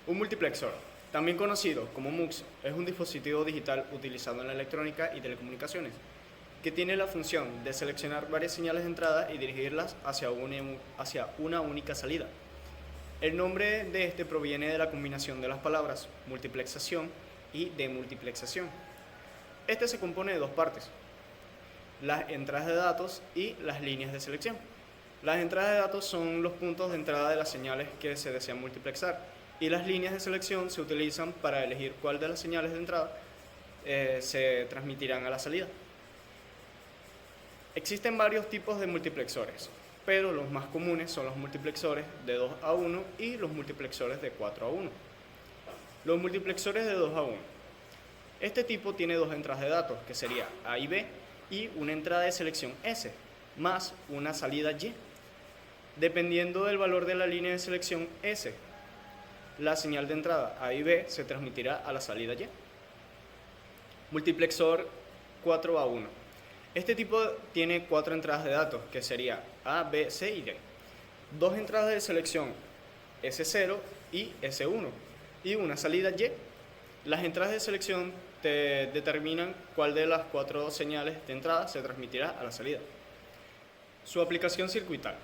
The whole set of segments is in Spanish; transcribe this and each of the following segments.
Un multiplexor, también conocido como MUX, es un dispositivo digital utilizado en la electrónica y telecomunicaciones, que tiene la función de seleccionar varias señales de entrada y dirigirlas hacia una única salida. El nombre de este proviene de la combinación de las palabras multiplexación y demultiplexación. Este se compone de dos partes: las entradas de datos y las líneas de selección. Las entradas de datos son los puntos de entrada de las señales que se desean multiplexar, y las líneas de selección se utilizan para elegir cuál de las señales de entrada se transmitirán a la salida. Existen varios tipos de multiplexores, pero los más comunes son los multiplexores de 2 a 1 y los multiplexores de 4 a 1. Los multiplexores de 2 a 1. Este tipo tiene dos entradas de datos, que sería A y B, y una entrada de selección S, más una salida Y. Dependiendo del valor de la línea de selección S, la señal de entrada A y B se transmitirá a la salida Y. Multiplexor 4 a 1. Este tipo tiene 4 entradas de datos, que sería A, B, C y D. Dos entradas de selección S0 y S1 y una salida Y. Las entradas de selección te determinan cuál de las 4 señales de entrada se transmitirá a la salida. Su aplicación circuital.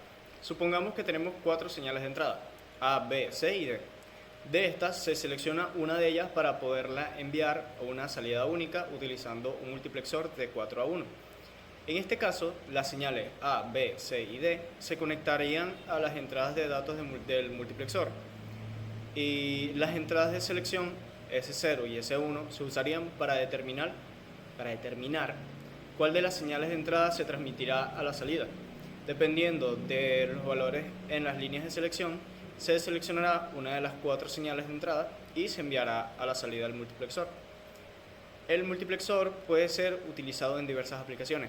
Supongamos que tenemos 4 señales de entrada, A, B, C y D. De estas se selecciona una de ellas para poderla enviar a una salida única utilizando un multiplexor de 4 a 1. En este caso, las señales A, B, C y D se conectarían a las entradas de datos del multiplexor, y las entradas de selección S0 y S1 se usarían para determinar cuál de las señales de entrada se transmitirá a la salida. Dependiendo de los valores en las líneas de selección, se seleccionará una de las 4 señales de entrada y se enviará a la salida del multiplexor. El multiplexor puede ser utilizado en diversas aplicaciones,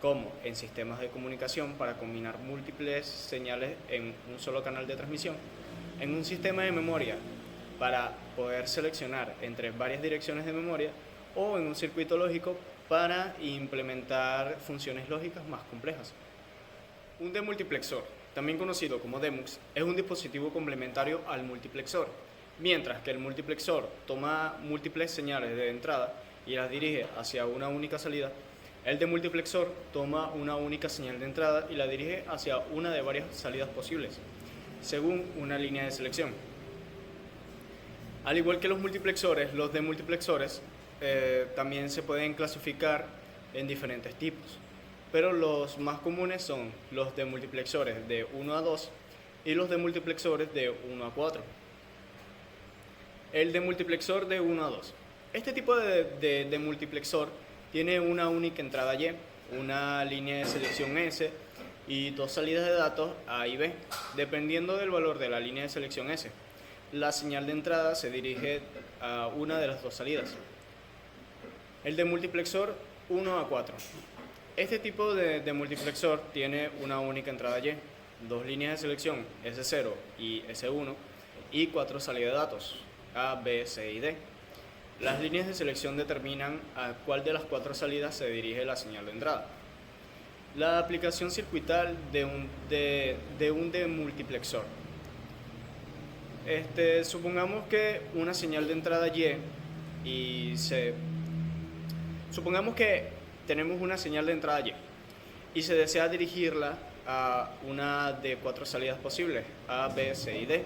como en sistemas de comunicación para combinar múltiples señales en un solo canal de transmisión, en un sistema de memoria para poder seleccionar entre varias direcciones de memoria, o en un circuito lógico para implementar funciones lógicas más complejas. Un demultiplexor, también conocido como DEMUX, es un dispositivo complementario al multiplexor. Mientras que el multiplexor toma múltiples señales de entrada y las dirige hacia una única salida, el demultiplexor toma una única señal de entrada y la dirige hacia una de varias salidas posibles, según una línea de selección. Al igual que los multiplexores, los demultiplexores también se pueden clasificar en diferentes tipos, pero los más comunes son los demultiplexores de 1 a 2 y los demultiplexores de 1 a 4. El demultiplexor de 1 a 2. Este tipo de demultiplexor tiene una única entrada Y, una línea de selección S y dos salidas de datos A y B. Dependiendo del valor de la línea de selección S, la señal de entrada se dirige a una de las dos salidas. El demultiplexor 1 a 4. Este tipo de multiplexor tiene una única entrada Y, dos líneas de selección S0 y S1 y 4 salidas de datos A, B, C y D. Las líneas de selección determinan a cuál de las 4 salidas se dirige la señal de entrada. La aplicación circuital de un demultiplexor. Supongamos que una señal de entrada supongamos que tenemos una señal de entrada Y se desea dirigirla a una de 4 salidas posibles, A, B, C y D,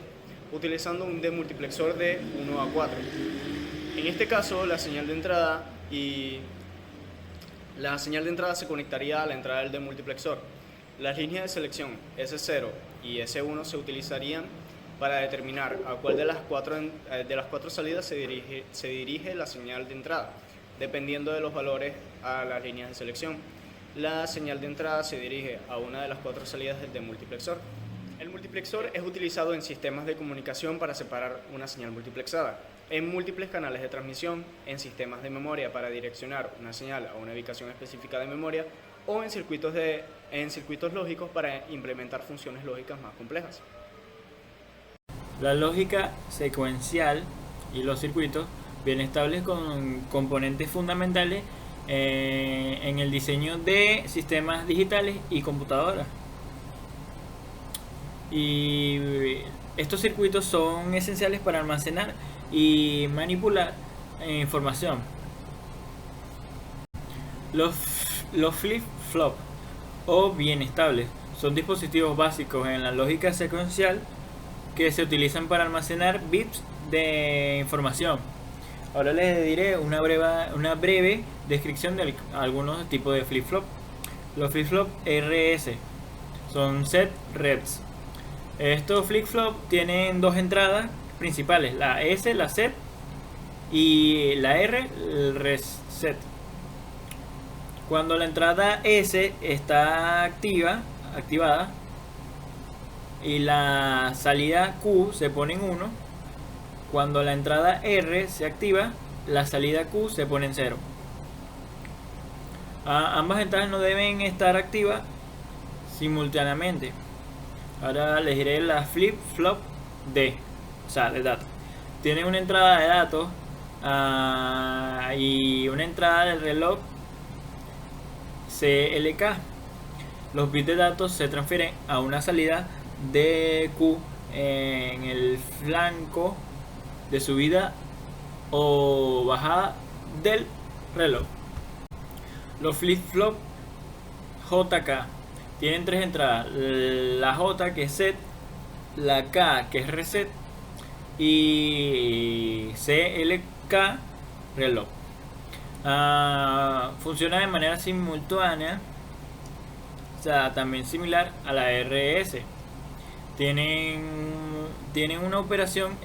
utilizando un demultiplexor de 1 a 4. En este caso, la señal de entrada se conectaría a la entrada del demultiplexor. Las líneas de selección S0 y S1 se utilizarían para determinar a cuál de las 4 salidas se dirige la señal de entrada, dependiendo de los valores a las líneas de selección. La señal de entrada se dirige a una de las 4 salidas del demultiplexor. El multiplexor es utilizado en sistemas de comunicación para separar una señal multiplexada, en múltiples canales de transmisión, en sistemas de memoria para direccionar una señal a una ubicación específica de memoria, o en circuitos lógicos para implementar funciones lógicas más complejas. La lógica secuencial y los circuitos bien estables con componentes fundamentales en el diseño de sistemas digitales y computadoras. Y Estos circuitos son esenciales para almacenar y manipular información. Los, los flip-flop o bienestables son dispositivos básicos en la lógica secuencial que se utilizan para almacenar bits de información. Ahora les diré una breve descripción de algunos tipos de flip-flop. Los flip-flop RS son set reps. Estos flip-flop tienen dos entradas principales, la S, la set, y la R, el reset. Cuando la entrada S está activada, y la salida Q se pone en 1, cuando la entrada R se activa, la salida Q se pone en 0. Ambas entradas no deben estar activas simultáneamente. Ahora les diré la flip-flop D, o sea, de datos. Tiene una entrada de datos y una entrada del reloj CLK. Los bits de datos se transfieren a una salida de Q en el flanco de subida o bajada del reloj. Los flip-flop JK tienen tres entradas: la J, que es set, la K, que es reset, y CLK, reloj. Funciona de manera simultánea, o sea, también similar a la RS. Tienen una operación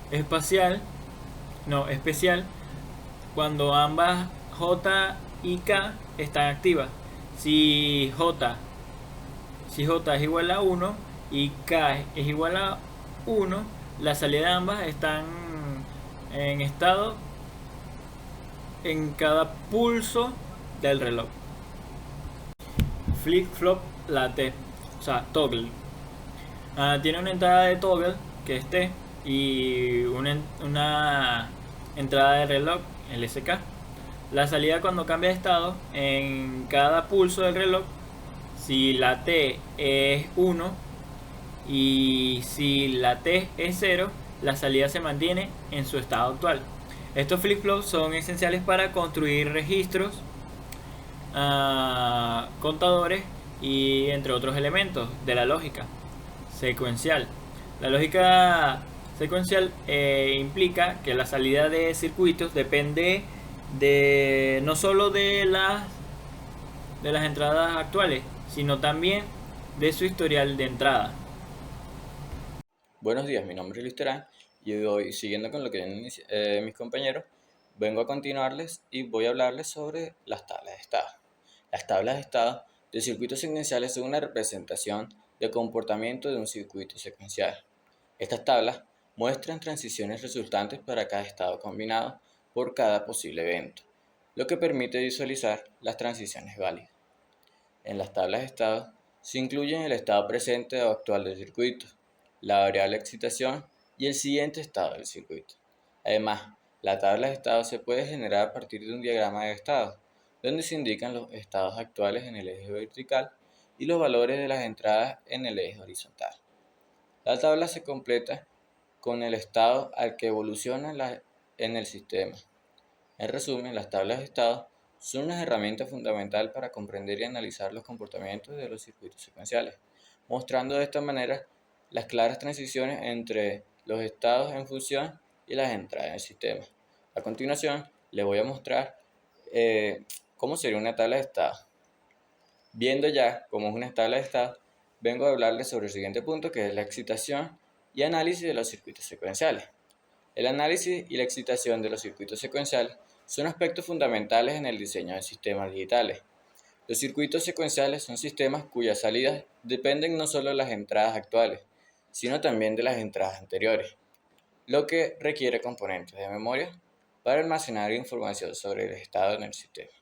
especial cuando ambas J y K están activas. Si J es igual a 1 y K es igual a 1, la salida de ambas están en estado en cada pulso del reloj. Flip-flop la T, o sea, toggle. Tiene una entrada de toggle, que es T, y una entrada de reloj, el SK. La salida cuando cambia de estado en cada pulso del reloj, si la T es 1 y si la T es 0, la salida se mantiene en su estado actual. Estos flip-flops son esenciales para construir registros, contadores y entre otros elementos de la lógica secuencial. La lógica secuencial implica que la salida de circuitos depende no solo de las entradas actuales, sino también de su historial de entrada. Buenos días, mi nombre es Luis Terán y hoy, siguiendo con lo que vienen mis compañeros, vengo a continuarles y voy a hablarles sobre las tablas de estado. Las tablas de estado de circuitos secuenciales son una representación del comportamiento de un circuito secuencial. Estas tablas muestran transiciones resultantes para cada estado combinado por cada posible evento, lo que permite visualizar las transiciones válidas. En las tablas de estado se incluyen el estado presente o actual del circuito, la variable excitación y el siguiente estado del circuito. Además, la tabla de estado se puede generar a partir de un diagrama de estado, donde se indican los estados actuales en el eje vertical y los valores de las entradas en el eje horizontal. La tabla se completa con el estado al que evoluciona en el sistema. En resumen, las tablas de estado son una herramienta fundamental para comprender y analizar los comportamientos de los circuitos secuenciales, mostrando de esta manera las claras transiciones entre los estados en función y las entradas en el sistema. A continuación, les voy a mostrar cómo sería una tabla de estado. Viendo ya cómo es una tabla de estado, vengo a hablarles sobre el siguiente punto, que es la excitación y análisis de los circuitos secuenciales. El análisis y la excitación de los circuitos secuenciales son aspectos fundamentales en el diseño de sistemas digitales. Los circuitos secuenciales son sistemas cuyas salidas dependen no solo de las entradas actuales, sino también de las entradas anteriores, lo que requiere componentes de memoria para almacenar información sobre el estado en el sistema.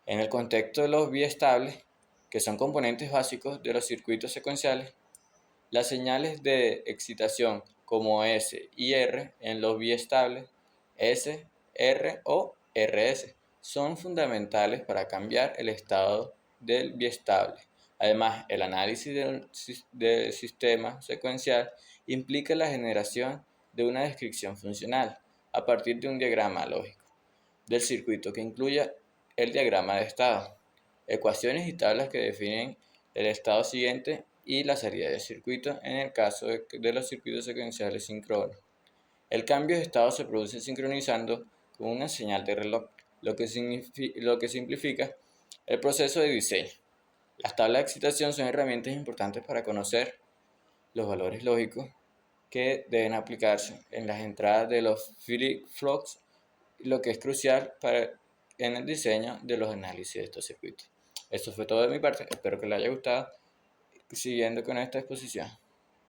En el contexto de los biestables, que son componentes básicos de los circuitos secuenciales, las señales de excitación como S y R en los biestables, S, R o RS, son fundamentales para cambiar el estado del biestable, Además, el análisis del sistema secuencial implica la generación de una descripción funcional a partir de un diagrama lógico del circuito que incluya el diagrama de estado, ecuaciones y tablas que definen el estado siguiente y la salida del circuito en el caso de los circuitos secuenciales síncronos. El cambio de estado se produce sincronizando con una señal de reloj, lo que simplifica el proceso de diseño. Las tablas de excitación son herramientas importantes para conocer los valores lógicos que deben aplicarse en las entradas de los flip-flops, lo que es crucial en el diseño de los análisis de estos circuitos. Eso fue todo de mi parte, espero que les haya gustado. Siguiendo con esta exposición.